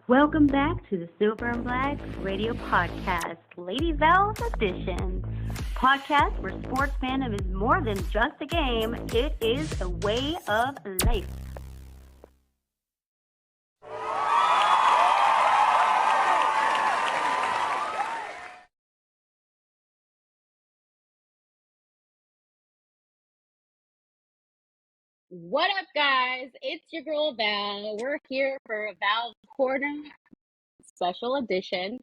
Welcome back to the Silver and Black Radio Podcast, Lady Val's Edition. Podcast where sports fandom is more than just a game, it is a way of life. What up, guys? It's your girl Val. We're here for Vals Corner special edition.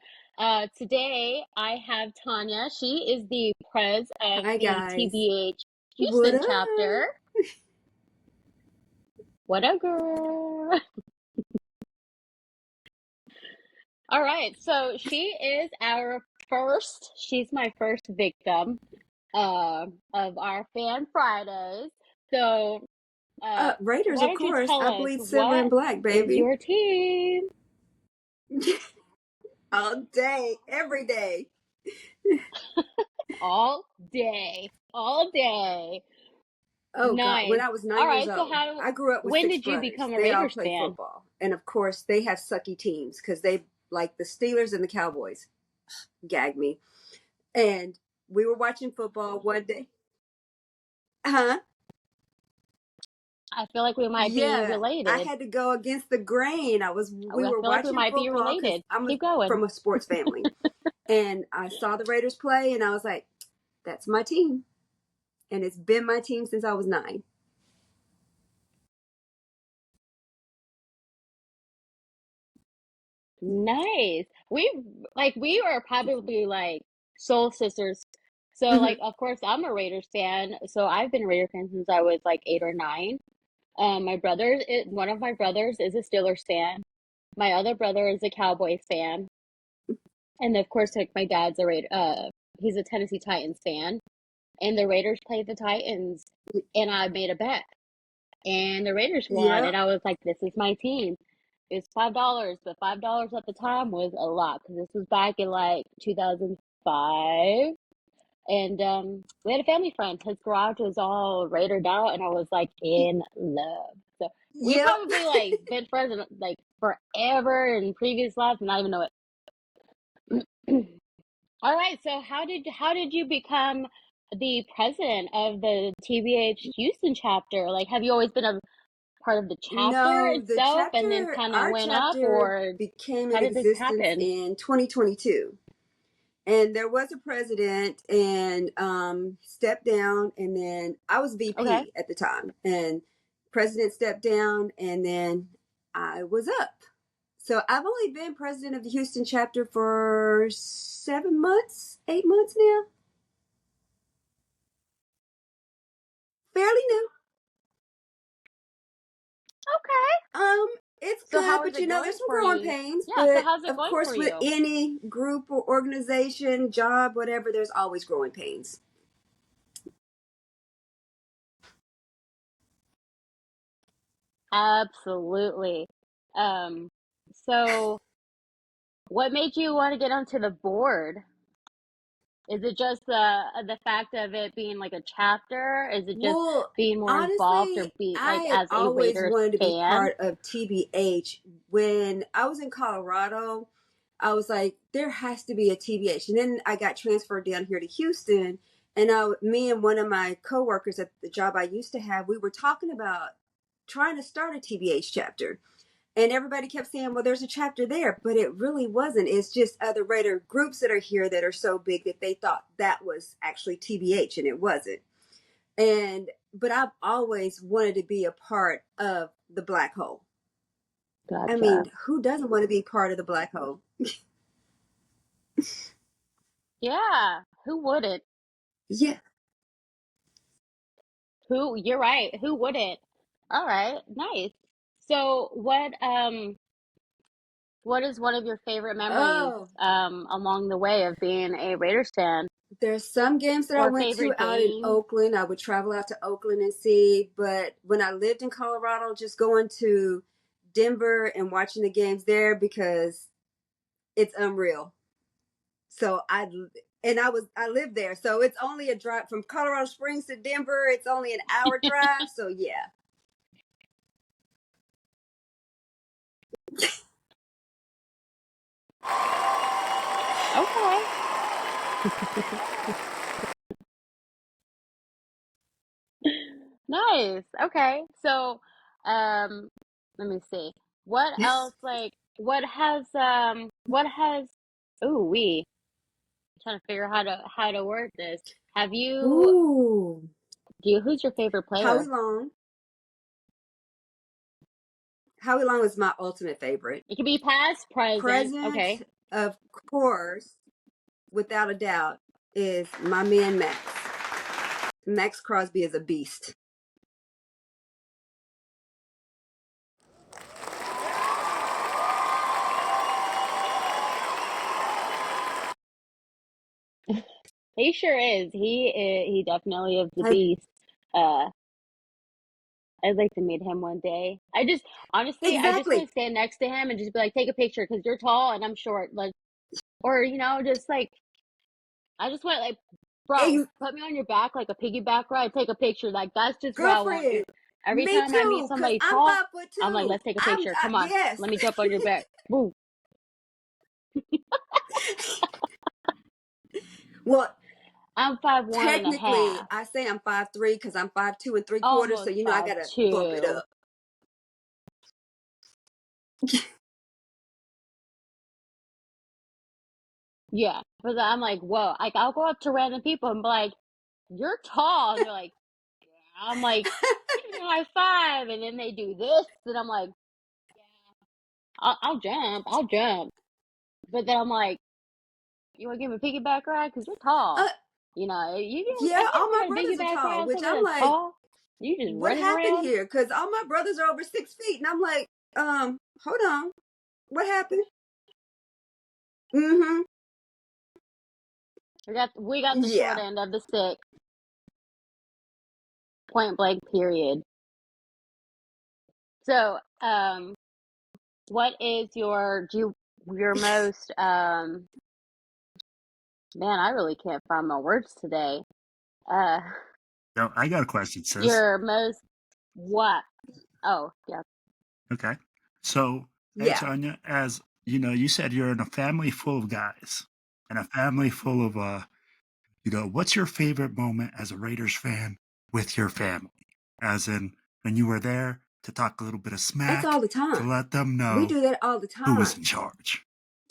Today I have Tanya. She is the prez of Hi, the guys. TBH What Houston up? chapter. What up, girl? All right, so she's my first victim of our Fan Fridays. So Raiders, why of don't you course. tell I us bleed silver and what black, is baby. your team? All day, every day. All day. Oh, Nice. God. When I was 9 All years right, so old, I grew up with when 6 did you brothers. become a They all Raiders played fan? football. And, of course, they have sucky teams because they like the Steelers and the Cowboys. Gag me. And we were watching football one day. Huh? I feel like we might be related. I had to go against the grain. We were feel like we watching might be football because related. I'm Keep going. from a sports family. And I saw the Raiders play, and I was like, that's my team. And it's been my team since I was 9. Nice. We are probably like soul sisters. So Mhm. of course I'm a Raiders fan. So I've been a Raider fan since I was like 8 or 9. One of my brothers is a Steelers fan. My other brother is a Cowboys fan. And of course, like my dad's he's a Tennessee Titans fan. And the Raiders played the Titans, and I made a bet, and the Raiders won, and Yep. I was like, "This is my team." It's $5, but $5 at the time was a lot because this was back in like 2005, and we had a family friend. His garage was all Raidered out, and I was like in love. So we Yep. probably like been friends like forever in previous lives, and not even know it. All right, so how did you become the president of the TBH Houston chapter? Like, have you always been a part of the chapter No, itself and then kind of our went up, chapter or became how in did this existence happen? in 2022. And there was a president and stepped down, and then I was Okay. VP at the time. And president stepped down, and then I was up. So I've only been president of the Houston chapter for 7 months, 8 months now. Fairly new. Okay. It's So good, how is but it there's going some for growing you? pains. Yeah, so But how's it of going course, for with you? any group or organization, job, whatever, there's always growing pains. Absolutely. Um, so what made you want to get onto the board? Is it just the fact of it being like a chapter? Is it just Well, being more involved or honestly, be I like had as a always Raiders wanted to be fan? part of TBH. When I was in Colorado, I was like, there has to be a TBH. And then I got transferred down here to Houston. And me and one of my coworkers at the job I used to have, we were talking about trying to start a TBH chapter. And everybody kept saying, well, there's a chapter there, but it really wasn't. It's just other Raider groups that are here that are so big that they thought that was actually TBH, and it wasn't. But I've always wanted to be a part of the black hole. I Gotcha. mean, who doesn't want to be part of the black hole? Yeah, who wouldn't? Yeah. You're right. Who wouldn't? All right, nice. So what is one of your favorite memories Oh, along the way of being a Raiders fan, there's some games that I or went to favorite out in game? Oakland. I would travel out to Oakland and see. But when I lived in Colorado, just going to Denver and watching the games there because it's unreal. So I lived there. So it's only a drive from Colorado Springs to Denver. It's only an hour drive. So yeah. Nice. Okay. So, let me see. What else, like, what has, ooh, trying to figure out how to word this. Have you, Ooh, who's your favorite Howie player? Long. Howie Long is my ultimate favorite. It can be past, present. Okay. Present, of course, without a doubt, is my man Max. Max Crosby is a beast. He sure is. He definitely is the Like, beast. I'd like to meet him one day. Honestly, I just want exactly. to stand next to him and just be like, take a picture because you're tall and I'm short. Like, or, just like, I just want, like, bro, Ex- put me on your back like a piggyback ride, take a picture. Like, that's just what I want to do. Girlfriend, Every me time I meet too, because somebody I'm tall, I'm like, 5'2". let's take a picture. Come on, Yes. let me jump on your back. Woo. Well, I'm 5'1" and a technically, half, I say I'm 5'3" because I'm 5'2 3/4. So, almost I five got to bump it two. up. Yeah, because I'm like, whoa. Like, I'll go up to random people and be like, you're tall. And they're like, yeah. I'm like, give me a high five. And then they do this. And I'm like, I'll jump. I'll jump. But then I'm like, you want to give me a piggyback ride? Because you're Uh, tall. Have yeah, you all my ever had a brothers are piggyback tall, ride with which someone I'm that's like, tall? You just what running happened around? here? Because all my brothers are over 6 feet. And I'm like, hold on. What happened? Mm-hmm. We got the short Yeah. end of the stick. Point blank, period. So, what is your most, man, I really can't find my words today. Uh, No, I got a question, sis. your most what? Oh, yeah. Okay. So, hey, Yeah. Tanya, as you know, you said you're in a family full of guys and a family full of, what's your favorite moment as a Raiders fan with your family? As in, when you were there to talk a little bit of That's all smack the to time. let them We know do that all the who was time. in charge.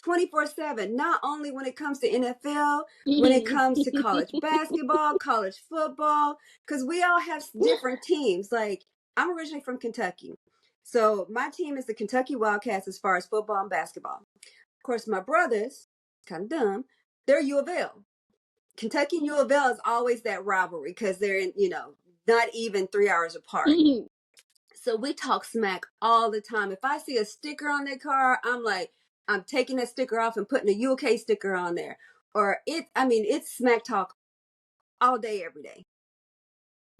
24/7. Not only when it comes to NFL, when it comes to college basketball, college football, because we all have different teams. Like, I'm originally from Kentucky. So my team is the Kentucky Wildcats as far as football and basketball. Of course, my brothers, kind of dumb, they're U of L. Kentucky and U of L is always that rivalry because they're in, not even 3 hours apart. So we talk smack all the time. If I see a sticker on their car, I'm like, I'm taking that sticker off and putting a UK sticker on there. It's smack talk all day, every day.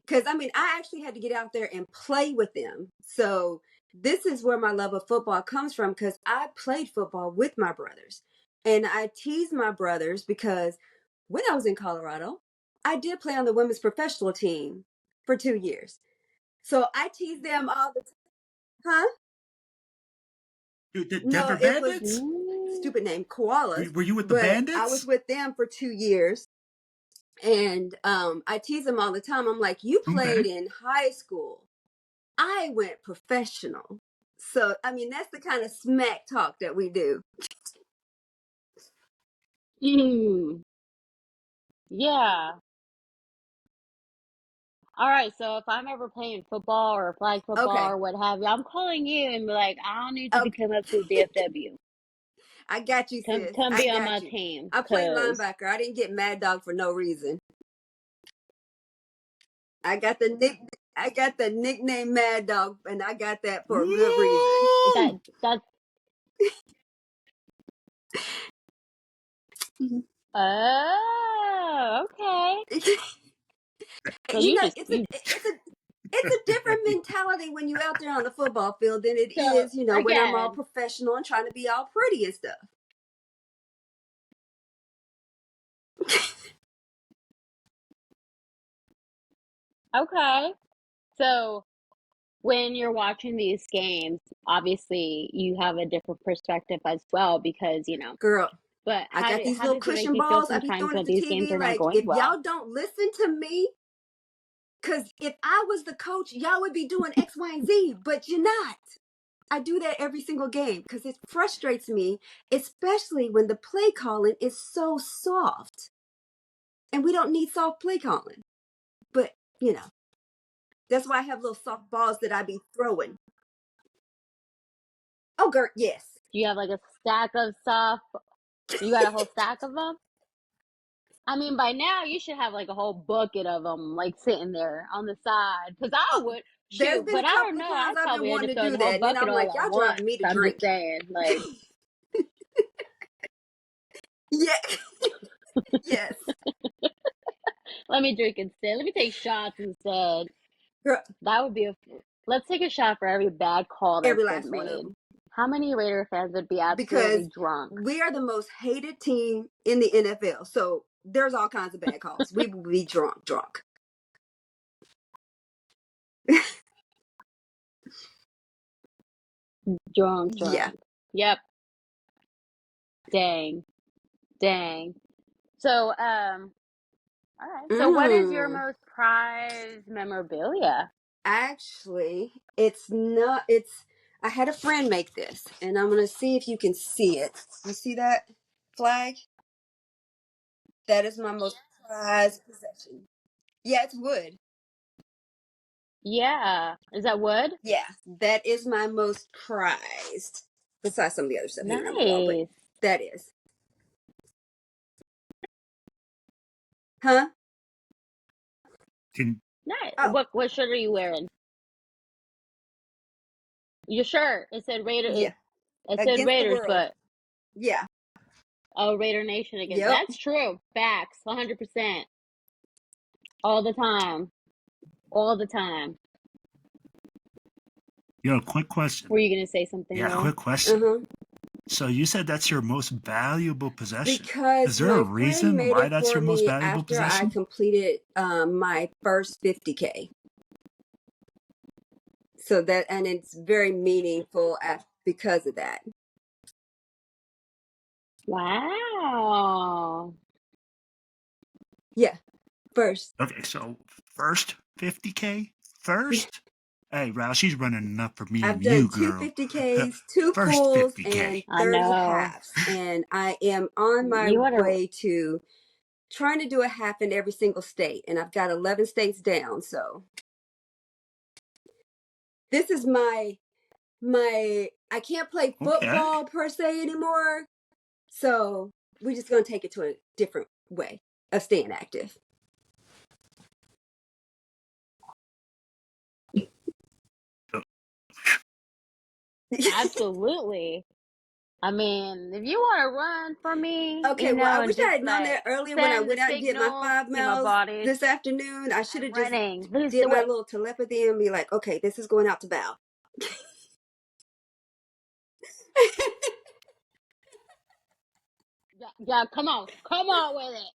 Because, I actually had to get out there and play with them. So this is where my love of football comes from because I played football with my brothers. And I tease my brothers because when I was in Colorado, I did play on the women's professional team for 2 years. So I tease them all the time. Huh? Dude, the No, Denver it was Bandits? stupid name, koalas. Were you with the But I was Bandits? with them for 2 years. And I tease them all the time. I'm like, you Okay. played in high school. I went professional. So, that's the kind of smack talk that we do. Yeah. All right. So if I'm ever playing football or flag football Okay. or what have you, I'm calling you and be like, I don't need you to Okay. come up to the DFW. I got you, Come, sis. come I be on got my you. team, I played cause linebacker. I didn't get Mad Dog for no reason. I got the nickname Mad Dog, and I got that for a good reason. that Woo! that's oh, okay. So you you know, just it's a you it's a it's a different mentality when you're out there on the football field than it so is, when I'm all again, professional and trying to be all pretty and stuff. okay. So when you're watching these games, obviously you have a different perspective as well because, Girl, But I got these how little does it make cushion you feel balls I be sometimes throwing when at the these games TV. are not Like, going if well? y'all don't listen to me, because if I was the coach, y'all would be doing X, Y, and Z, but you're not. I do that every single game because it frustrates me, especially when the play calling is so soft. And we don't need soft play calling. But, you know, that's why I have little soft balls that I be throwing. Oh, Gert, yes. Do you have like a stack of stuff? You got a whole stack of them? I mean, by now you should have like a whole bucket of them, like sitting there on the side. Because I would There's shoot, been a but I don't couple of know. times I'd I've been probably end wanting up to throwing do the whole that. And then bucket I'm all like, at y'all once. driving me to I'm just drink. saying, like, Yeah. Yes. let me drink instead. Let me take shots instead. Girl, That would be a. Let's take a shot for every bad call every that's last been one of made. them. How many Raider fans would be Because absolutely drunk? we are the most hated team in the NFL. So there's all kinds of bad calls. We will be drunk. Drunk. Yeah. Yep. Dang. So, all right. So, what is your most prized memorabilia? Actually, I had a friend make this, and I'm going to see if you can see it. You see that flag? That is my most prized possession. Yeah, it's wood. Yeah. Is that wood? Yeah, that is my most prized. Besides some of the other stuff hanging on my wall, but Nice. that is. Huh? Can Nice. Oh, What shirt are you wearing? Your shirt. It said Raider. yeah. It said Against the Raiders, world. but Yeah. oh, Raider Nation again. Yep. That's true. Facts. 100%. All the time. All the time. quick question. Were you gonna say something? Yeah, Will? quick question. Uh-huh. So you said that's your most valuable possession. Because Is there a my friend reason made why it that's for your most me valuable after I possession? completed my first 50K. So that, and it's very meaningful because of that. Wow. Yeah, first. Okay, so first 50K? First? Hey, Ralph, she's running enough for me I've and done you, two girl. 50Ks, two First fulls, 50K. and I 30 know. halves. And I am on my You oughta. way to trying to do a half in every single state. And I've got 11 states down. So this is my I can't play Okay. football per se anymore. So we're just going to take it to a different way of staying active. Absolutely. I mean, if you want to run for me, Okay, well, I and wish I just had known that like earlier when I send the went out and get my signal 5 to my miles body, this afternoon. I should I'm have just running. Please did do my it. little telepathy and be like, okay, this is going out to Val. Yeah, come on with it.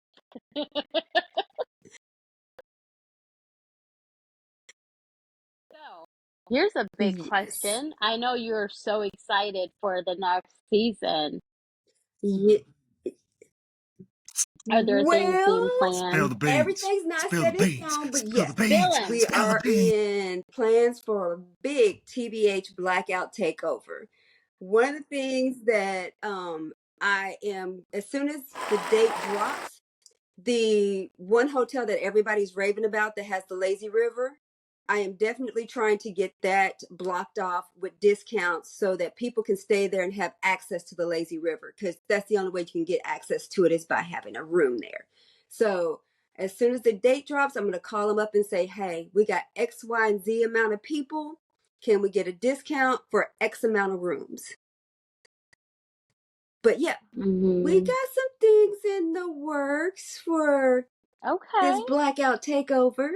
So, here's a big Yes. question. I know you're so excited for the next season. Yeah. Are there things being Well, Spill planned? the beans. everything's not Spill the set in beans. stone, but Spill the yes, beans. Spill 'em. we Spill the are beans. in plans for a big TBH blackout takeover. One of the things that I am, as soon as the date drops, the one hotel that everybody's raving about that has the lazy river, I am definitely trying to get that blocked off with discounts so that people can stay there and have access to the lazy river, because that's the only way you can get access to it is by having a room there. So as soon as the date drops, I'm going to call them up and say, hey, we got X, Y, and Z amount of people. Can we get a discount for X amount of rooms? But yeah, we got some things in the works for this Okay. blackout takeover.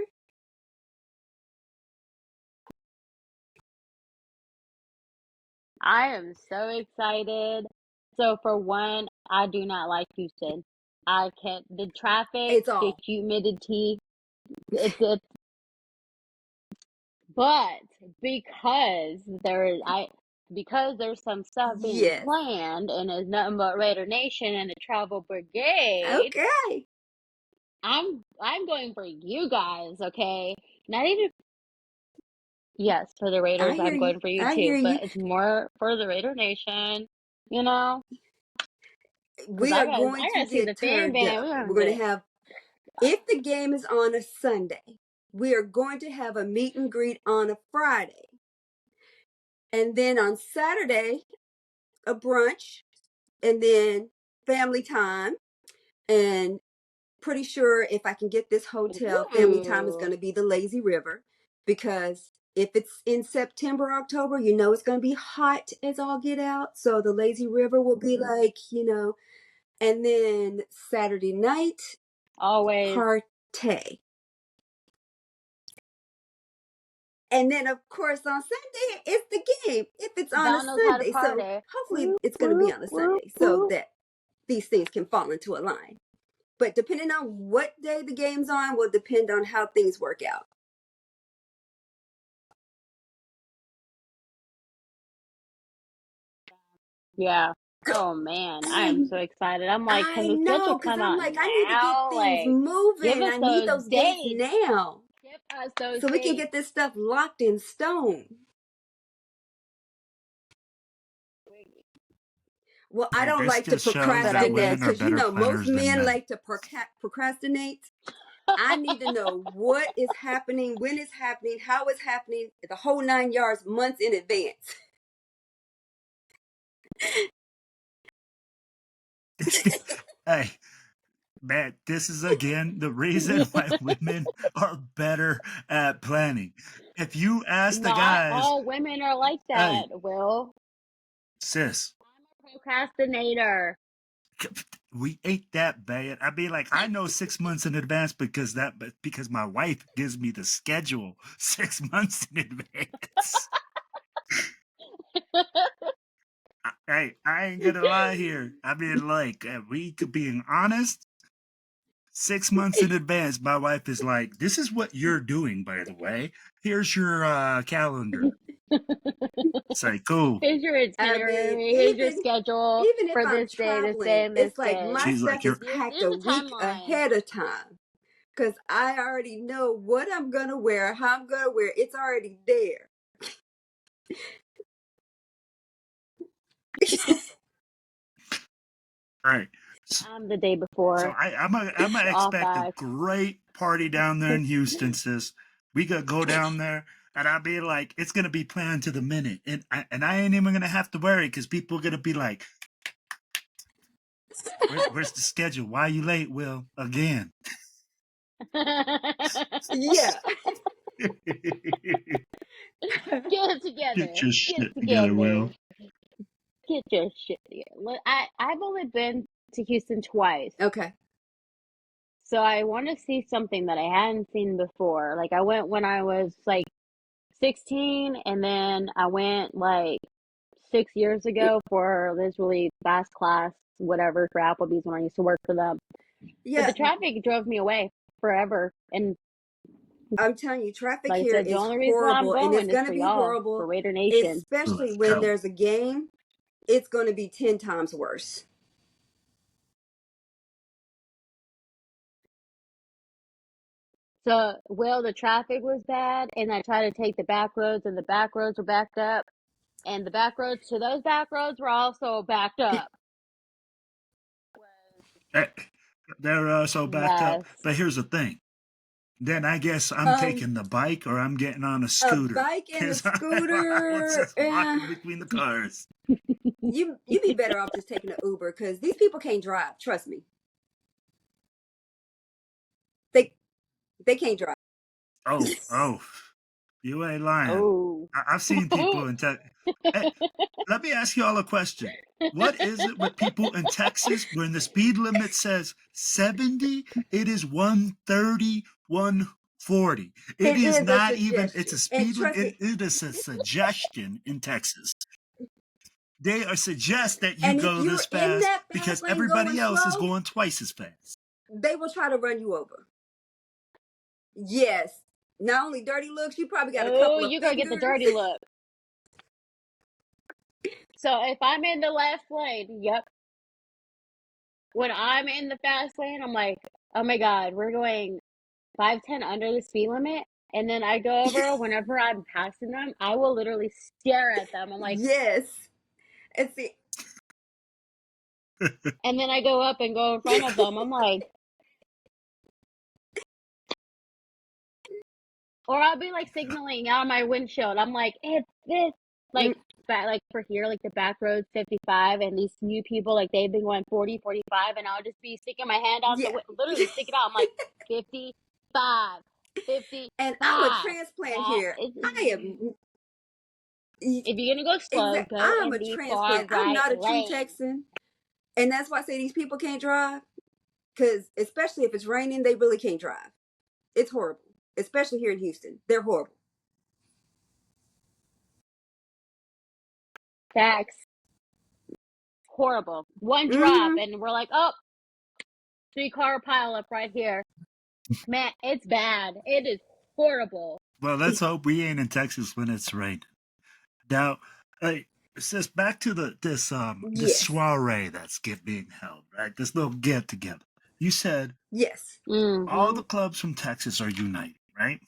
I am so excited. So for one, I do not like Houston. I can't. The traffic, It's the all. humidity. It's but because there is because there's some stuff being Yes. planned and it's nothing but Raider Nation and the Travel Brigade. Okay. I'm going for you guys, okay? Not even yes, for the I Raiders, hear I'm you. going for you I hear too, you. but it's more for the Raider Nation, you know? Because We are going I to gotta see the get fan turned band. up. We're gonna We're going to get have, if the game is on a Sunday, we are going to have a meet and greet on a Friday. And then on Saturday, a brunch, and then family time. And pretty sure if I can get this hotel, family time is going to be the Lazy River, because if it's in September, October, you know it's going to be hot as all get out. So the Lazy River will be like, and then Saturday night, always party. And then, of course, on Sunday, it's the game if it's on a Val knows how to Sunday. So party. hopefully Whoop, it's going to be whoop, on a whoop, Sunday so whoop. that these things can fall into a line. But depending on what day the game's on will depend on how things work out. Yeah. Oh man, I am so excited. I'm like, can I the schedule know, because come I'm out like, I need to get now? things Like, give moving. us I need those those dates dates. now. Give us those So we can dates. get this stuff locked in stone. Well, I Hey, don't this like to just shows But that I procrastinate did. women are because, better most planners than men men. like to procrastinate. I need to know what is happening, when it's happening, how it's happening, the whole 9 yards, months in advance. Hey, man, this is again the reason why women are better at planning. If you ask the Not guys, all women are like that, hey, Will. sis, I'm a procrastinator. we ate that bad. I mean, like, I know 6 months in advance because my wife gives me the schedule 6 months in advance. Hey, I ain't gonna lie here. I mean, like, we could being honest. 6 months in advance, my wife is like, "This is what you're doing, by the way. Here's your calendar." It's like, cool. Here's your I mean, itinerary. Here's your even schedule if for I'm this day, this traveling, day, and this it's like day. my She's like, stuff is "You're packed There's a a week timeline. ahead of time because I already know what I'm gonna wear, how I'm gonna wear. It's already there. all right." I'm the day So before. I'm gonna All expect a facts. great party down there in Houston, sis. We gonna go down there, and I'll be like, it's gonna be planned to the minute, and I ain't even gonna have to worry because people are gonna be like, where's the schedule? Why are you late, Will? Again. Yeah. Get it together. Get your Get it shit together, together. Will. Get your shit together. Look, I've only been to Houston twice. Okay. So I want to see something that I hadn't seen before. Like I went when I was like 16 and then I went like 6 years ago for this really fast class, whatever, for Applebee's when I used to work for them. But Yeah, the traffic drove me away forever. And I'm telling you, traffic like I here said, the is only reason why I'm horrible, and it's going is gonna for be y'all, horrible, for Raider Nation. especially Let's when go. there's a game. It's gonna be 10 times worse. So, well, the traffic was bad, and I tried to take the back roads, and the back roads were backed up, and the back roads to those back roads were also backed up. Eh, They're so backed up. Mess. But here's the thing. Then I guess I'm Um, taking the bike or I'm getting on a a scooter bike and a because I was scooter, just walking between the cars. you be better off just taking an Uber because these people can't drive. Trust me, they can't drive. Oh, you ain't lying. Oh. I've seen people in Texas. Hey, let me ask you all a question. What is it with people in Texas when the speed limit says 70? It is 130, 140. It It is is a not even, it's a suggestion, and speed limit. trust me, It is a suggestion in Texas. They are suggest that you and if go you're this in fast that fast because lane going everybody else is slow, going twice as fast. they will try to run you over. Yes, not only dirty looks, you probably got a Oh, couple of you're gonna get the fingers. dirty look. So if I'm in the left lane, yep. When I'm in the fast lane, I'm like, oh my God, we're going 510 under the speed limit. And then I go over, whenever I'm passing them, I will literally stare at them. I'm like, yes. And see, and then I go up and go in front of them. I'm like, or I'll be like signaling out my windshield. I'm like, it's this, like, like for here, like the back road's 55, and these new people, like they've been going 40, 45, and I'll just be sticking my hand out yeah. literally stick it out. I'm like, 55, 55. And I'm a transplant That here. is, I am. if you're gonna go slow, go I'm in a the far transplant. I'm right not a true lane. Texan. And that's why I say these people can't drive. Because especially if it's raining, they really can't drive. It's horrible. Especially here in Houston. They're horrible. Facts. Horrible. One drop, Mm-hmm. and we're like, oh, 3-car pileup right here. Man, it's bad. It is horrible. Well, let's hope we ain't in Texas when it's raining. Now, sis, back to this Yes. soiree that's being held, right? This little get together. You said Yes. all the clubs from Texas are united, right?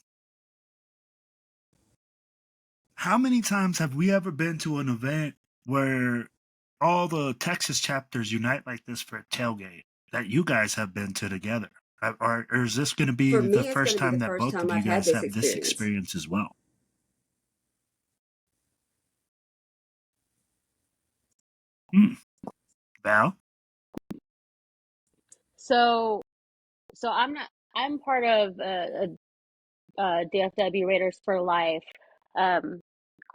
How many times have we ever been to an event where all the Texas chapters unite like this for a tailgate that you guys have been to together? Or is this going to be For me, the it's first going to be time the that first both time of you I've had guys this have this experience. experience as well? Val? So I'm part of DFW Raiders for Life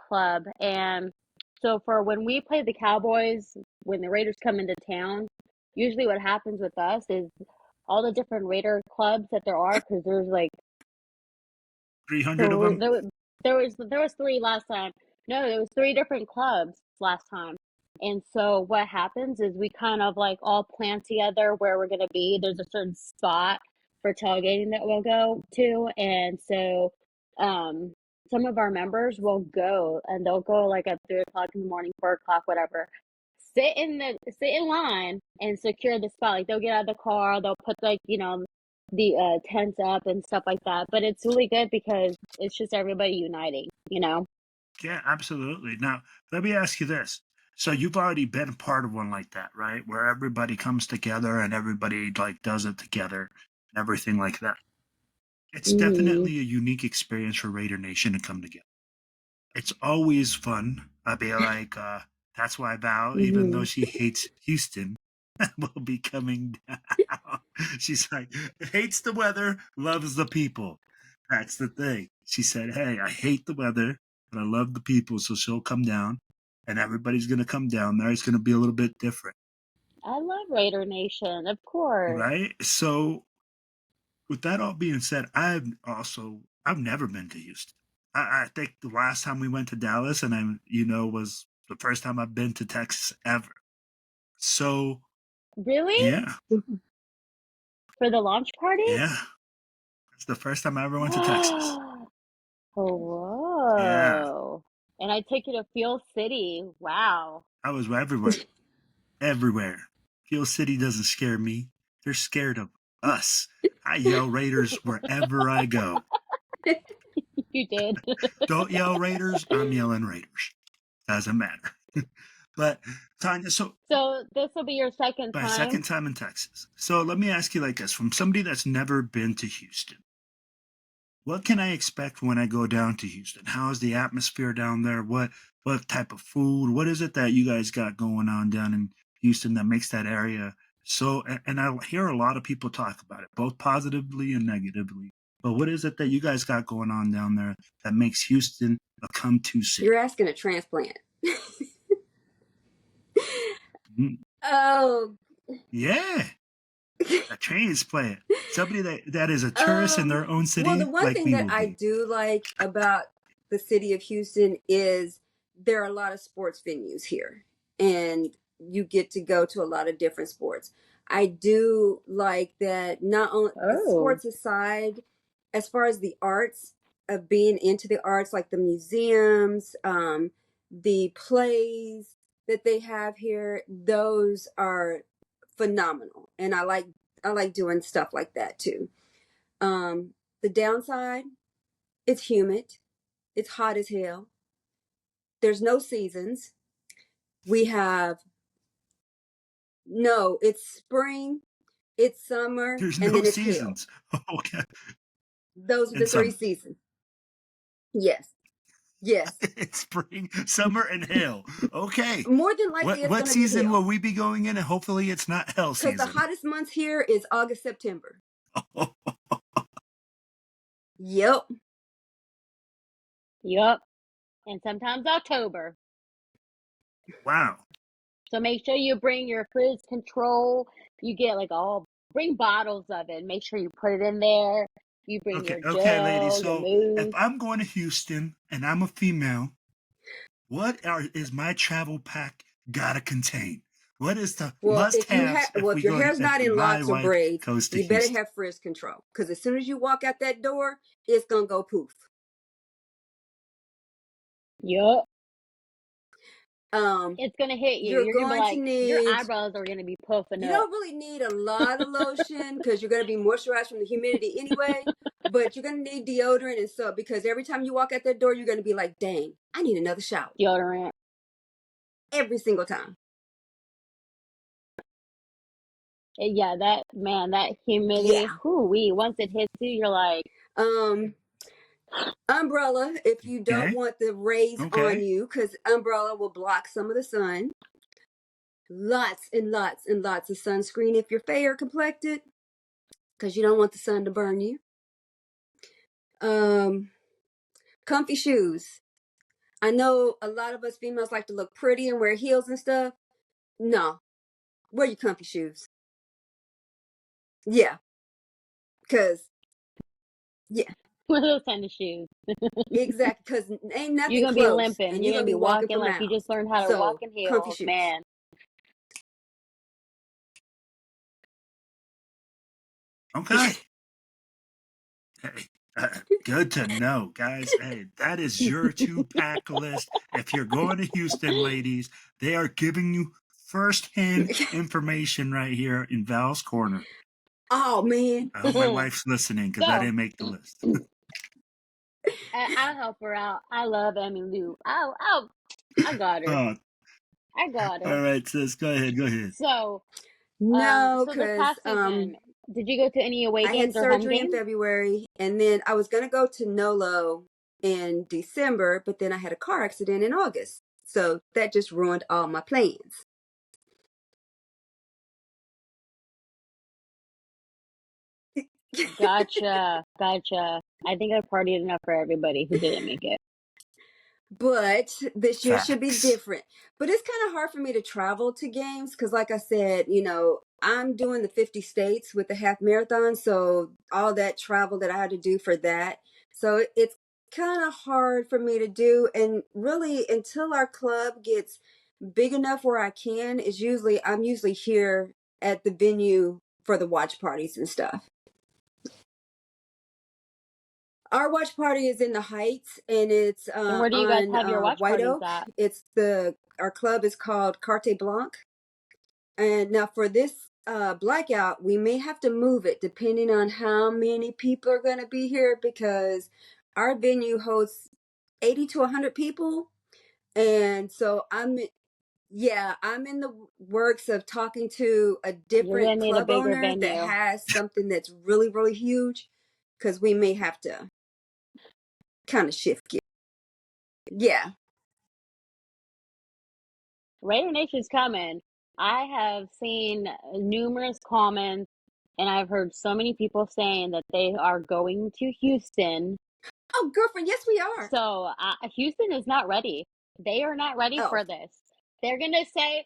club, and so for when we play the Cowboys, when the Raiders come into town, usually what happens with us is all the different Raider clubs that there are, because there's like 300 of them? there was 3 last time. No, there was 3 different clubs last time. And so what happens is we kind of like all plan together where we're gonna be. There's a certain spot for tailgating that we'll go to, and so some of our members will go, and they'll go like at 3 o'clock in the morning, 4 o'clock, whatever. Sit in line and secure the spot. Like they'll get out of the car, they'll put like, the tents up and stuff like that. But it's really good because it's just everybody uniting, Yeah, absolutely. Now, let me ask you this. So you've already been part of one like that, right? Where everybody comes together and everybody like does it together and everything like that. It's definitely a unique experience for Raider Nation to come together. It's always fun. I'd be like, that's why Val, even though she hates Houston, will be coming down. She's like, hates the weather, loves the people. That's the thing. She said, hey, I hate the weather, but I love the people. So she'll come down and everybody's going to come down there. It's going to be a little bit different. I love Raider Nation, of course. Right? So with that all being said, I've never been to Houston. I think the last time we went to Dallas and was the first time I've been to Texas ever. So Really? yeah. For the launch party? Yeah. It's the first time I ever went to Texas. Oh, whoa. Yeah. And I took you to Fuel City. Wow. I was everywhere. Everywhere. Fuel City doesn't scare me. They're scared of us. I yell Raiders wherever I go. You did. Don't yell Raiders, I'm yelling Raiders. Doesn't matter. But Tanya, so this will be your second my time? second time in Texas. So let me ask you like this. From somebody that's never been to Houston, what can I expect when I go down to Houston? How is the atmosphere down there? What type of food? What is it that you guys got going on down in Houston that makes that area so? And I hear a lot of people talk about it, both positively and negatively. But what is it that you guys got going on down there that makes Houston a come-to city? You're asking a transplant. Oh. Yeah. A transplant. Somebody that is a tourist in their own city. Well, the one thing that I do like about the city of Houston is there are a lot of sports venues here, and you get to go to a lot of different sports. I do like that not only sports aside, as far as the arts, of being into the arts, like the museums, the plays, that they have here, those are phenomenal. And I like doing stuff like that too. The downside, it's humid. It's hot as hell. There's no seasons. We have no, it's spring, it's summer, There's and no then it's hell. seasons. Okay. Those are the And three summer. seasons. Yes. Yes. It's spring, summer, and hail. Okay. More than likely, it's What going to be season hell. will we be going in? And hopefully it's not hell Because season. the hottest months here is August, September. Yep. Yup. And sometimes October. Wow. So make sure you bring your frizz control. You get like bring bottles of it. Make sure you put it in there. You bring your gel, Okay, ladies. your So mousse. if I'm going to Houston and I'm a female, what is my travel pack gotta contain? What is the must-haves if your hair's not in my locks or wife braids, goes to you better Houston? have frizz control. Because as soon as you walk out that door, it's gonna go poof. Yup. Um, It's gonna hit you. you're You're gonna be going like, to need. your eyebrows are gonna be puffing You up. don't really need a lot of lotion because you're gonna be moisturized from the humidity anyway. But you're gonna need deodorant and soap because every time you walk out that door, you're gonna be like, "Dang, I need another shower." Deodorant. Every single time. Yeah, that humidity. Yeah. Once it hits you, you're like, Umbrella if you don't Okay. want the rays on you, because umbrella will block some of the sun. Lots and lots and lots of sunscreen if you're fair complected, because you don't want the sun to burn you. Comfy shoes. I know a lot of us females like to look pretty and wear heels and stuff. No, wear your comfy shoes. Yeah, because those kind of shoes. exactly, because ain't nothing You're gonna be close, limping. and You're you're gonna gonna be be walking walking for like miles. you just learned how to walk So in comfy heels, shoes. man. Okay. Hey, good to know, guys. Hey, that is your 2-pack list. If you're going to Houston, ladies, they are giving you firsthand information right here in Val's Corner. Oh man. I hope my wife's listening because I So, didn't make the list. I'll help her out. I love Emmy Lou. I got her. I got her. All right, sis, go ahead. So, No, so this because past season, did you go to any away I had games or home surgery in games? February, and then I was gonna go to Nolo in December, but then I had a car accident in August, so that just ruined all my plans. Gotcha. I think I partied enough for everybody who didn't make it. But this year should be Facts. different. But it's kind of hard for me to travel to games because, like I said, I'm doing the 50 states with the half marathon. So all that travel that I had to do for that. So it's kind of hard for me to do. And really, until our club gets big enough where I'm usually here at the venue for the watch parties and stuff. Our watch party is in the Heights, and it's And where do you guys have your watch White parties Oak. at? Our club is called Carte Blanc, and now for this blackout, we may have to move it depending on how many people are going to be here because our venue hosts 80 to 100 people, and so I'm in the works of talking to a You're different gonna need a club bigger owner that venue. has something that's really, really huge because we may have to kind of shift gear. Yeah. Raider Nation's coming. I have seen numerous comments and I've heard so many people saying that they are going to Houston. Oh, girlfriend, yes, we are. So Houston is not ready. They are not ready for this. They're going to say,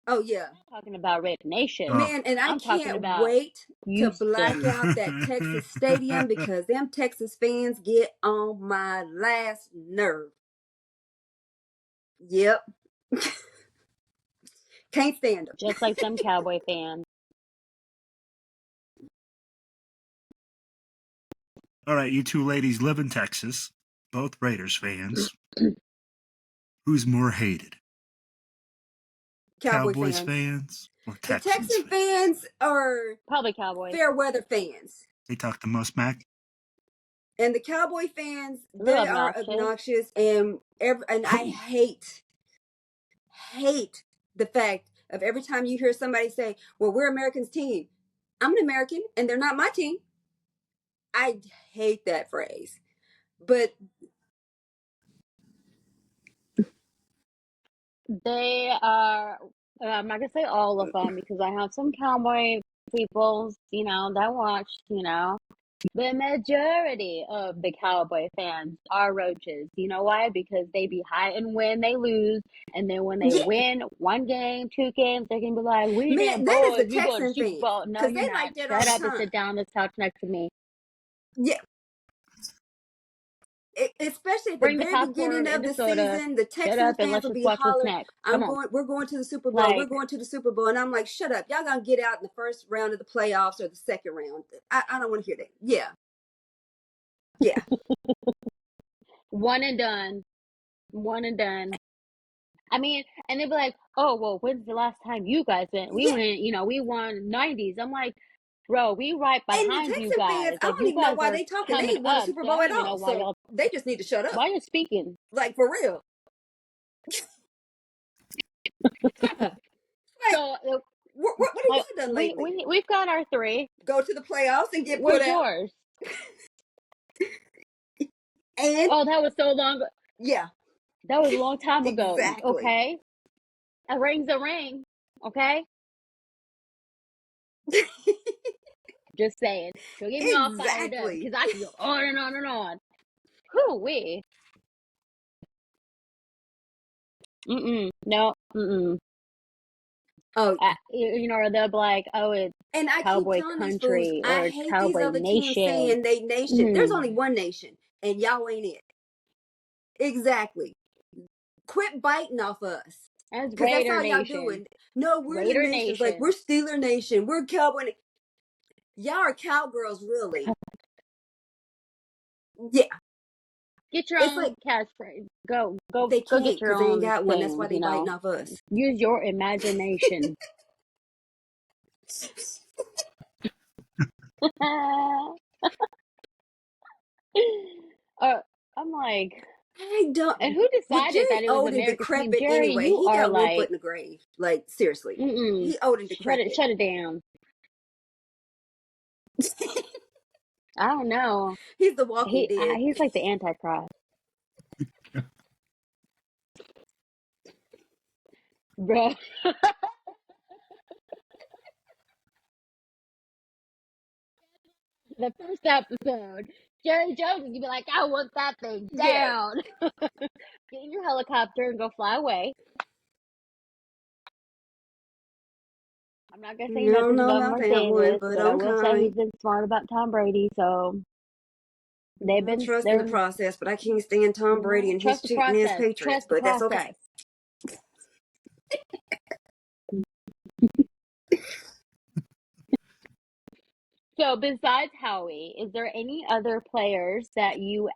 oh, yeah. I'm talking about Raider Nation. Man, and I can't wait to black out that Texas stadium because them Texas fans get on my last nerve. Yep. Can't stand them. Just like some Cowboy fans. All right, you two ladies live in Texas, both Raiders fans. Who's more hated? Cowboys fans or The Texans Texan fans are Probably Cowboys. fair weather fans. They talk the most smack. And the Cowboy fans, A they little are obnoxious, and I hate the fact of every time you hear somebody say, "Well, we're Americans' team." I'm an American, and they're not my team. I hate that phrase, but They are, I'm not gonna say all of them because I have some Cowboy people, that watch, The majority of the Cowboy fans are roaches. You know why? Because they be high and when they lose, and then when they win 1 game, 2 games, they can be like, "We man, them that is boys, the we go to Texan Super fans Bowl." No, because you're they not. like that Shut all up the and time. sit down on this couch next to me. Yeah. Especially at Bring the the very beginning popcorn of and the the soda. season, the Shut Texans up and fans let's will just be watch what's hollering, next. Come on. we're going to the Super Bowl. Like, We're going to the Super Bowl. And I'm like, shut up. Y'all gonna get out in the first round of the playoffs or the second round. I don't want to hear that. Yeah. Yeah. one and done. One and done. I mean, and they'd be like, "Oh, well, when's the last time you guys went? We Yeah. went, we won 90s." I'm like, bro, we right And the behind you Texan guys. fans, I Like, don't you even know guys why are they talking. They coming ain't won a up, Super so I Bowl don't at even know all. why So they just need to shut up. why you're speaking. Like, for real. Like, So, what have y'all done lately? we've got our 3. Go to the playoffs and get Where's put out? yours? And Oh, that was so long. yeah, That was a long time ago. exactly. Okay, a ring's a ring. Okay, just saying. Don't get me all fired up Exactly. because I can go on and on and on. Who we? No. Oh, Or they'll be like, "Oh, it's and I keep Cowboy telling these fools, Country I or it's hate these Cowboy other teams Nation." saying they nation. There's only one nation, and y'all ain't it. Exactly. Quit biting off us. That's Because that's Raider all y'all Nation. doing. No, we're Raider the nations. Like, Nation. we're Steeler Nation. We're Cowboy. Y'all are cowgirls, really. Yeah. Get your It's own like catchphrase. Go they get can't your because they ain't own got one. That's why thing. they biting off us. Use your imagination. I'm like, I don't. and who Well, decided Jerry's that it was old and America's team? decrepit Jerry, anyway. you He are got one like, foot in the grave. Like, seriously. He old and decrepit. shut it down. I don't know. He's the Walking Dead. He's like the Antichrist. Bro. The first episode, Jerry Jones, you'd be like, "I want that thing down." Get in your helicopter and go fly away. I'm not gonna say No, nothing no, about not that one, Mercedes, but but I will say okay. he's been smart about Tom Brady. So I trust in the process, but I can't stand Tom Brady and his trust the cheating ass process. Patriots. Trust the But that's process. okay. So besides Howie, is there any other players that you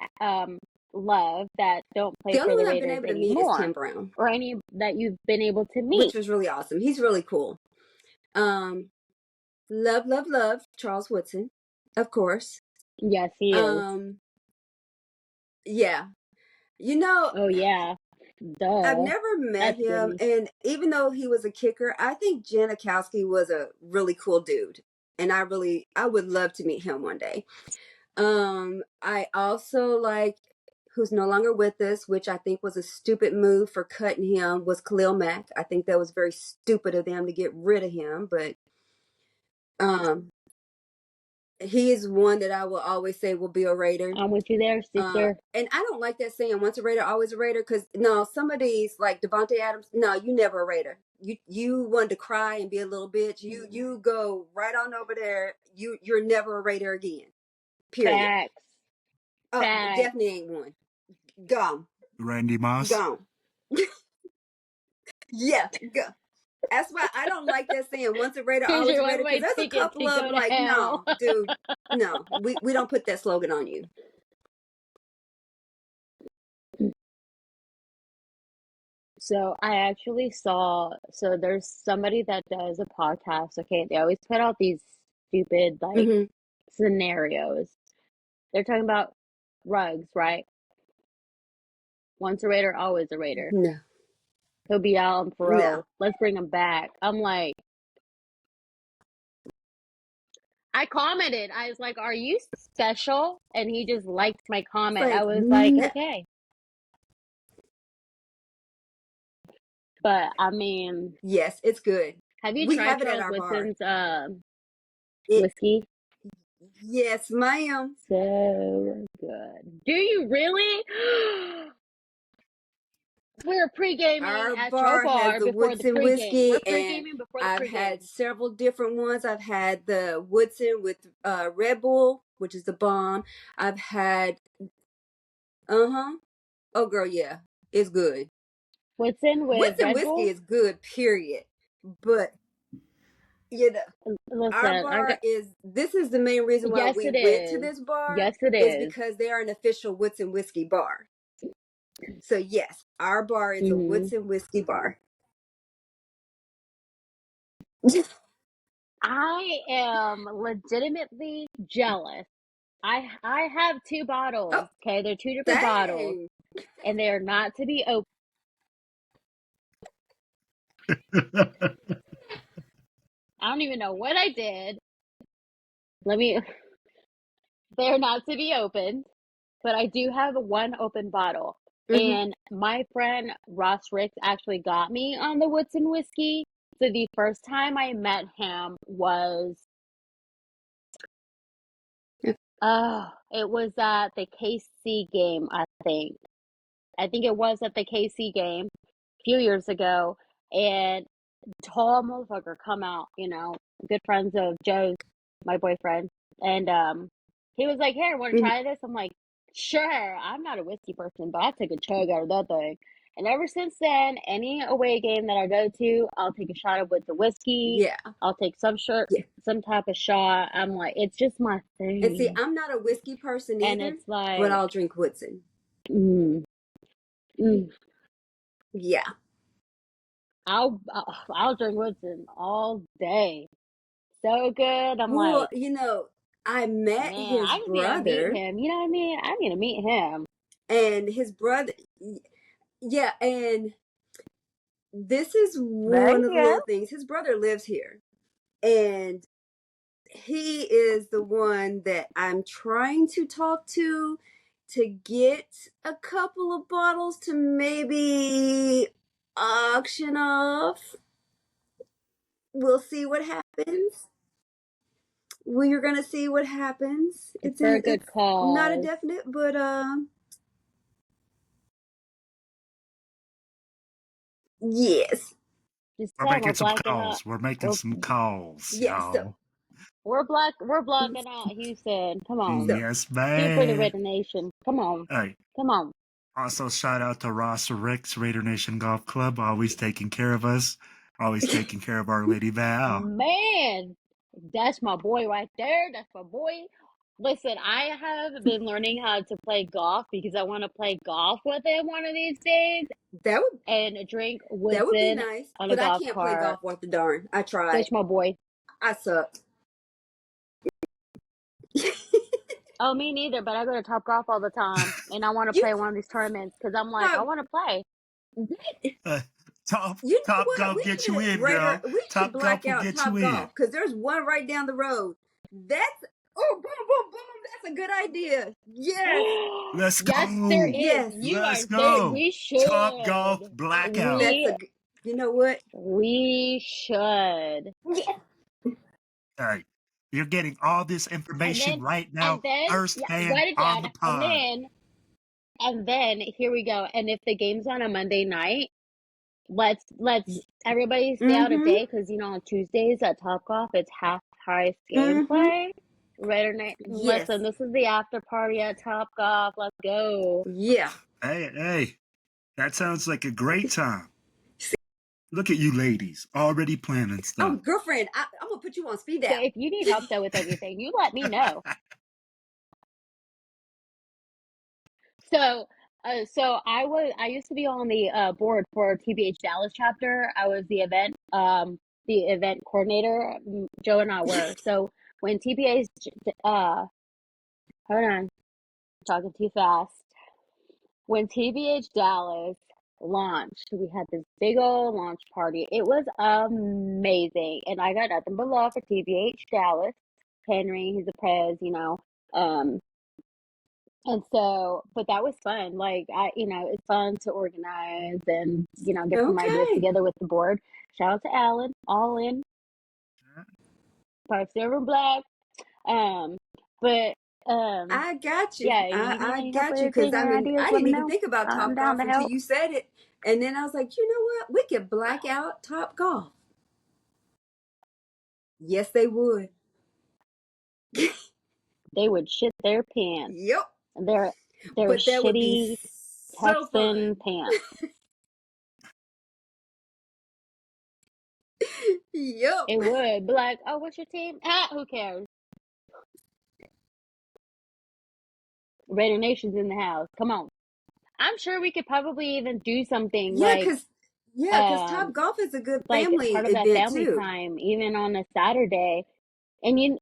love that don't play The for only the one I've been Raiders able to meet is anymore, Tim Brown, or any that you've been able to meet? which was really awesome. He's really cool. Love Charles Woodson, of course. Yes, he is. Yeah. Oh yeah, duh. I've never met him, and even though he was a kicker, I think Janikowski was a really cool dude, and I would love to meet him one day. I also like, who's no longer with us, which I think was a stupid move for cutting him, was Khalil Mack. I think that was very stupid of them to get rid of him, but he is one that I will always say will be a Raider. I'm with you there, sister. And I don't like that saying, once a Raider, always a Raider, because no, some of these, like Devontae Adams, no, you never a Raider. You wanted to cry and be a little bitch. You go right on over there. You're never a Raider again. Period. Facts. Oh, Facts. definitely ain't one. Gone. Randy Moss. Gone. Yeah, go. That's why I don't like that saying, once a Raider, always a Raider, because there's a couple of like, no, dude, no, we don't put that slogan on you. So I actually saw, so there's somebody that does a podcast. Okay, they always put out these stupid like Hmm. scenarios. They're talking about rugs, right? Once a Raider, always a Raider. No, He'll be out on no. parole. Let's bring him back. I'm like, I commented. I was like, "Are you special?" And he just liked my It's comment. I like, was like, no. "Okay." But I mean, Yes, it's good. have you We tried have it at Charles our bar. Woodson's It, whiskey? yes, ma'am. So good. Do you really? We're pre-gaming Our at your bar has bar the before the Woodson pregame. We're whiskey, and pre-gaming before the I've pregame. had several different ones. I've had the Woodson with Red Bull, which is the bomb. I've had, oh girl, yeah, it's good. Woodson with Woodson Red whiskey Bull. is good, period. But you know, our Listen, bar is. This is the main reason why yes, we it went to is. this bar. Yes, it Is is. because they are an official Woodson whiskey bar. So yes, our bar is a Mhm. Woodson whiskey bar. I am legitimately jealous. I have two bottles. Oh, Okay, they're two different bottles, dang. and they are not to be open. I don't even know what I did. Let me. They're not to be opened, but I do have one open bottle. Mhm. And my friend Ross Ricks actually got me on the Woodson whiskey. So the first time I met him was it was at the KC game, I think. I think it was at the KC game a few years ago. And tall motherfucker come out, good friends of Joe's, my boyfriend. And he was like, "Here, want to Mhm. try this?" I'm like, "Sure." I'm not a whiskey person, but I took a chug out of that thing. And ever since then, any away game that I go to, I'll take a shot of with the whiskey. Yeah. I'll take Yeah. some type of shot. I'm like, it's just my thing. And see, I'm not a whiskey person And either, it's like, but I'll drink Woodson. mm, mm. Yeah. I'll drink Woodson all day. So good. I'm Well, like, I met man, his I just need to meet brother, him. You know what I mean? I need to meet him. and his brother, yeah, and this is There one you of the go. little things. His brother lives here, and he is the one that I'm trying to talk to get a couple of bottles to maybe auction off. We'll see what happens. We're gonna see what happens. It's for a good It's not a cause. definite, but yes. Just We're tell him making we're some blacking out. calls. We're making some calls, Yes. So y'all. We're blocking out Houston. Come on. Yes, Do it for the man. Raider Nation. Come on. Hey, Come on. also shout out to Ross Ricks, Raider Nation Golf Club, always taking care of us, always taking care of our Lady Val. Man, that's my boy right there. That's my boy. Listen, I have been learning how to play golf because I want to play golf with him one of these days that would and drink be Woodson nice. on a But I golf can't play cart. golf worth the darn. I tried. That's my boy. I suck. Oh, me neither, but I go to Top Golf all the time, and I want to You play one of these tournaments because I'm like, I want to play. Top You know what? Golf We get need you a in, Raider. girl. We Top should black Golf will out get Top you Golf in. because there's one right down the road. That's boom, boom, boom. That's a good idea. Yes. Let's Yes, there go. is. Yes. You Let's are there. go. We should. Top Golf blackout. You know what? We should. Yeah. All right. You're getting all this information right now, and then, firsthand write it on down. the pod. And then here we go. And if the game's on a Monday night, let's everybody stay out a day because on Tuesdays at Top Golf it's half price gameplay. Raider Night. Yes. Listen, this is the after party at Top Golf. Let's go. Yeah. Hey, that sounds like a great time. Look at you ladies already planning stuff. Oh, girlfriend, I'm gonna put you on speed So dial. if you need help though with anything, you let me know. So So I used to be on the board for TBH Dallas chapter. I was the event coordinator. Joe and I were. So when TBH hold on, I'm talking too fast. When TBH Dallas launched, we had this big old launch party. It was amazing, and I got nothing but love for TBH Dallas. Henry, he's the prez, um, and so, but that was fun. Like it's fun to organize and get some ideas Okay. together with the board. Shout out to Alan, all in, part silver and black. But I got you. yeah, you need I any help got with you because anything I or mean ideas? I Let didn't me even know. think about I'm Top down Golf to until help. you said it, and then I was like, you know what? We could black out Top Golf. Yes, they would. They would shit their pants. Yep. Their But that would be shitty so Texan fun. pants. Yep. It would be like, oh, what's your team? Who cares? Raider Nation's in the house. Come on. I'm sure we could probably even do something Yeah, because Top um Golf is a good like family part of that event family too. time, even on a Saturday. And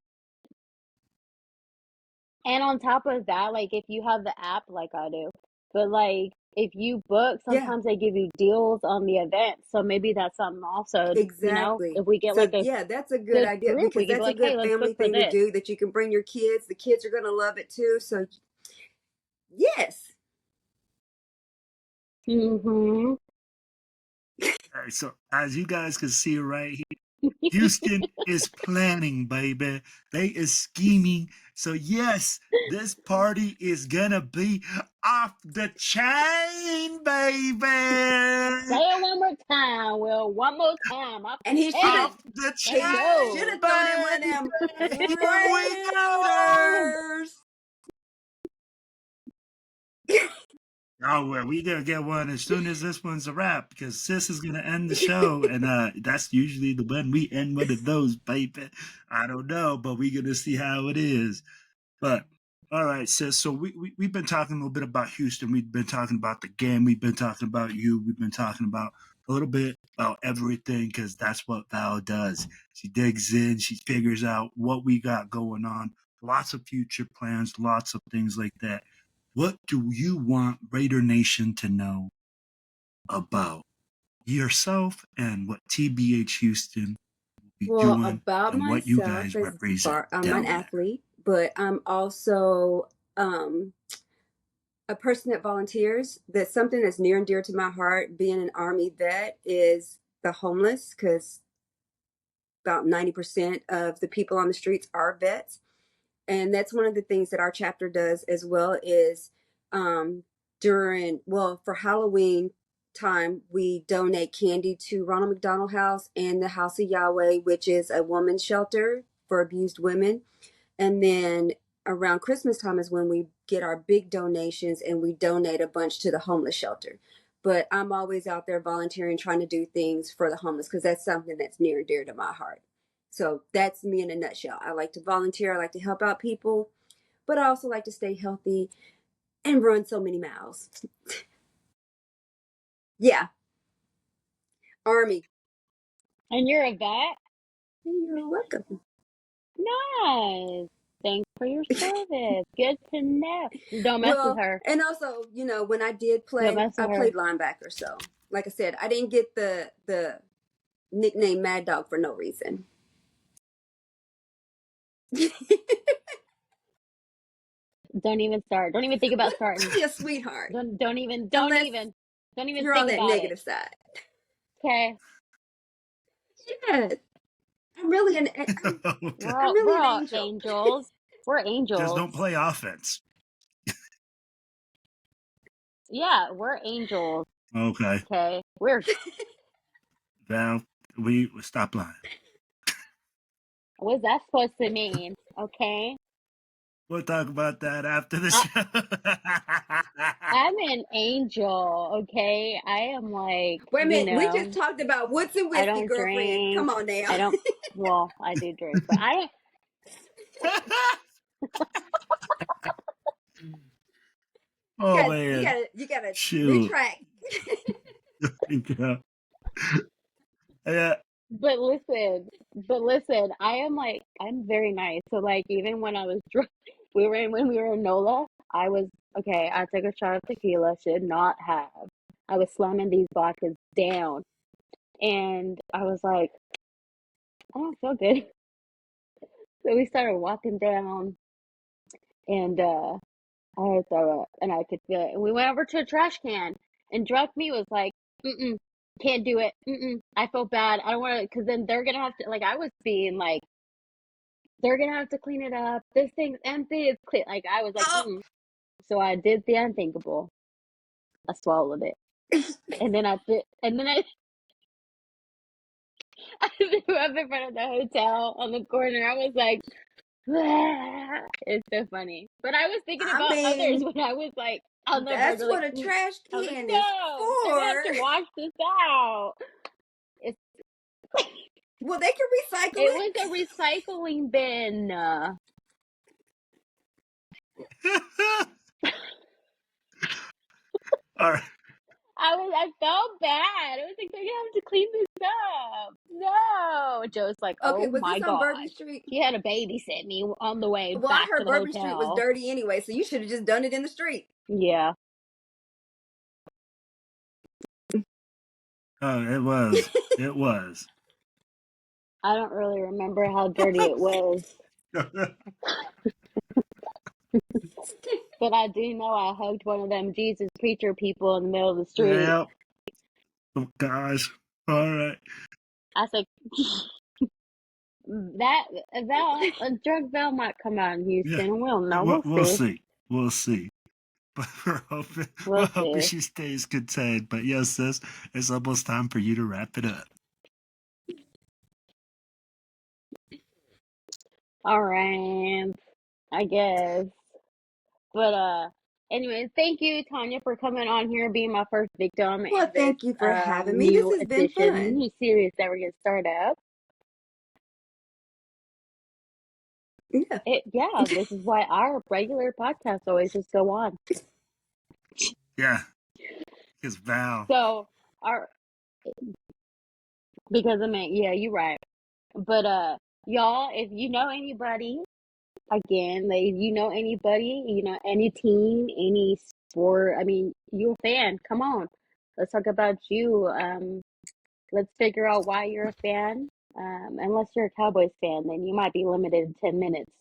on top of that, like if you have the app like I do, but like if you book, Yeah, sometimes they give you deals on the event. So maybe that's something also, exactly. if we get So like a yeah, that's a good good idea group, we because could be that's a like, hey, good let's book family for thing to this. do that you can bring your kids. The kids are going to love it too. So yes. Mm-hmm. All right, so as you guys can see right here, Houston is planning, baby. They is scheming. So yes, this party is gonna be off the chain, baby. Say it one more time, Will. One more time. Off And the he should have chain. Off the Let's he should go. chain, have thrown in one of them baby. Here we go. Raiders. Oh well, we gonna get one as soon as this one's a wrap because Sis is gonna end the show, and that's usually the one we end one of those, baby. I don't know, but we gonna see how it is. But all right, Sis. So we've been talking a little bit about Houston. We've been talking about the game. We've been talking about you. We've been talking about a little bit about everything because that's what Val does. She digs in. She figures out what we got going on. Lots of future plans. Lots of things like that. What do you want Raider Nation to know about yourself and what TBH Houston will be Well, doing about and what you myself guys as represent far I'm an down there? athlete, but I'm also a person that volunteers. That's something that's near and dear to my heart. Being an Army vet is the homeless because about 90% of the people on the streets are vets. And that's one of the things that our chapter does as well is for Halloween time, we donate candy to Ronald McDonald House and the House of Yahweh, which is a woman's shelter for abused women. And then around Christmas time is when we get our big donations and we donate a bunch to the homeless shelter. But I'm always out there volunteering, trying to do things for the homeless because that's something that's near and dear to my heart. So that's me in a nutshell. I like to volunteer. I like to help out people, but I also like to stay healthy and run so many miles. Yeah. Army. And you're a vet? You're welcome. Nice. Thanks for your service. Good to know. Don't mess with Well, her. and also, when I did Don't play, mess I with her. played linebacker. So, like I said, I didn't get the nickname Mad Dog for no reason. Don't even start. Don't even think about starting. Be a sweetheart. Don't even Unless you're on think that about negative it. side. Okay. Yeah. I'm really an Okay. I'm really We're an all angel. angels. We're Just angels. don't play offense. Yeah, we're angels. Okay. Okay. Val, we stop lying. What's that supposed to mean? Okay. We'll talk about that after the show. I'm an angel, okay? I am like, Wait a minute, we just talked about Woodson I whiskey, don't girlfriend. drink. Come on now. Well, I do drink, but Oh You man, gotta shoot. retract. Yeah. Yeah. But listen, I'm very nice. So like even when I was drunk, when we were in NOLA, I was okay. I took a shot of tequila. Should not have. I was slamming these vodkas down, and I was like, I don't feel good. So we started walking down, and I had throw up, and I could feel it. And we went over to a trash can, and drunk me was like, mm-mm, can't do it. Mm-mm, I feel bad. I don't want to, because then they're gonna have to. Like I was being like, they're gonna have to clean it up. This thing's empty. It's clean. Like I was like, Oh. mm. So I did the unthinkable. I swallowed it, and then I did, and then I, I threw up in front of the hotel on the corner. I was like, it's so funny. But I was thinking I about others mean, when I was like, I'll never that's be like, what a mm. trash I was like, can is no, they're gonna have for. to wash this out. It's Well, they can recycle it was it. a recycling bin. All right. I felt bad. I was like, they're gonna have to clean this up. No. Joe's like, Okay, oh was my this on God. Bourbon Street? She had to babysit me on the way Well, I back to heard the Bourbon Street was hotel. dirty anyway, so you should have just done it in the street. Yeah. Oh, it was. It was. I don't really remember how dirty it was. But I do know I hugged one of them Jesus preacher people in the middle of the street. Yep. Oh, gosh. All right. I said, a drunk Val might come out in Houston. Yeah. We'll know. We'll see. We'll see. But we're We'll hoping see. she stays contained. But yes, sis, it's almost time for you to wrap it up. All right. I guess. But anyway, thank you, Tanya, for coming on here and being my first victim Well, in this thank you for having me. This new has been edition, fun. new series that we're gonna start up. Yeah. This is why our regular podcasts always just go on. Yeah. Because Val. So because I mean, yeah, you're right. But y'all, if you know anybody, again, like if you know anybody, any team, any sport, I mean, you're a fan, come on. Let's talk about you. Let's figure out why you're a fan. Unless you're a Cowboys fan, then you might be limited to 10 minutes.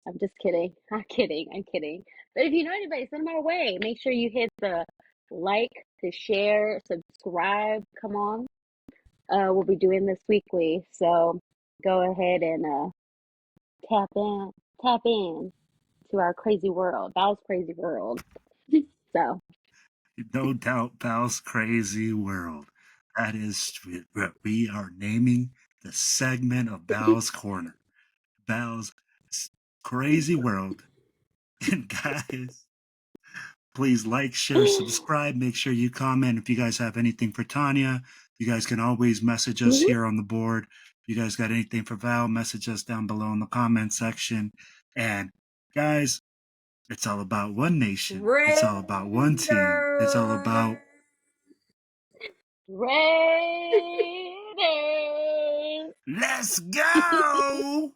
I'm just kidding. I'm kidding. But if you know anybody, send them our way. Make sure you hit the like, the share, subscribe. Come on. We'll be doing this weekly. So go ahead and tap in to our crazy world, Val's crazy world. So No doubt, Val's crazy world. That is what we are naming the segment of Val's Corner. Val's crazy world. And guys, please like, share, subscribe. Make sure you comment. If you guys have anything for Tanya, you guys can always message us here on the board. If you guys got anything for Val, message us down below in the comment section. And guys, it's all about one nation. It's all about one team. It's all about Raiders. let's go.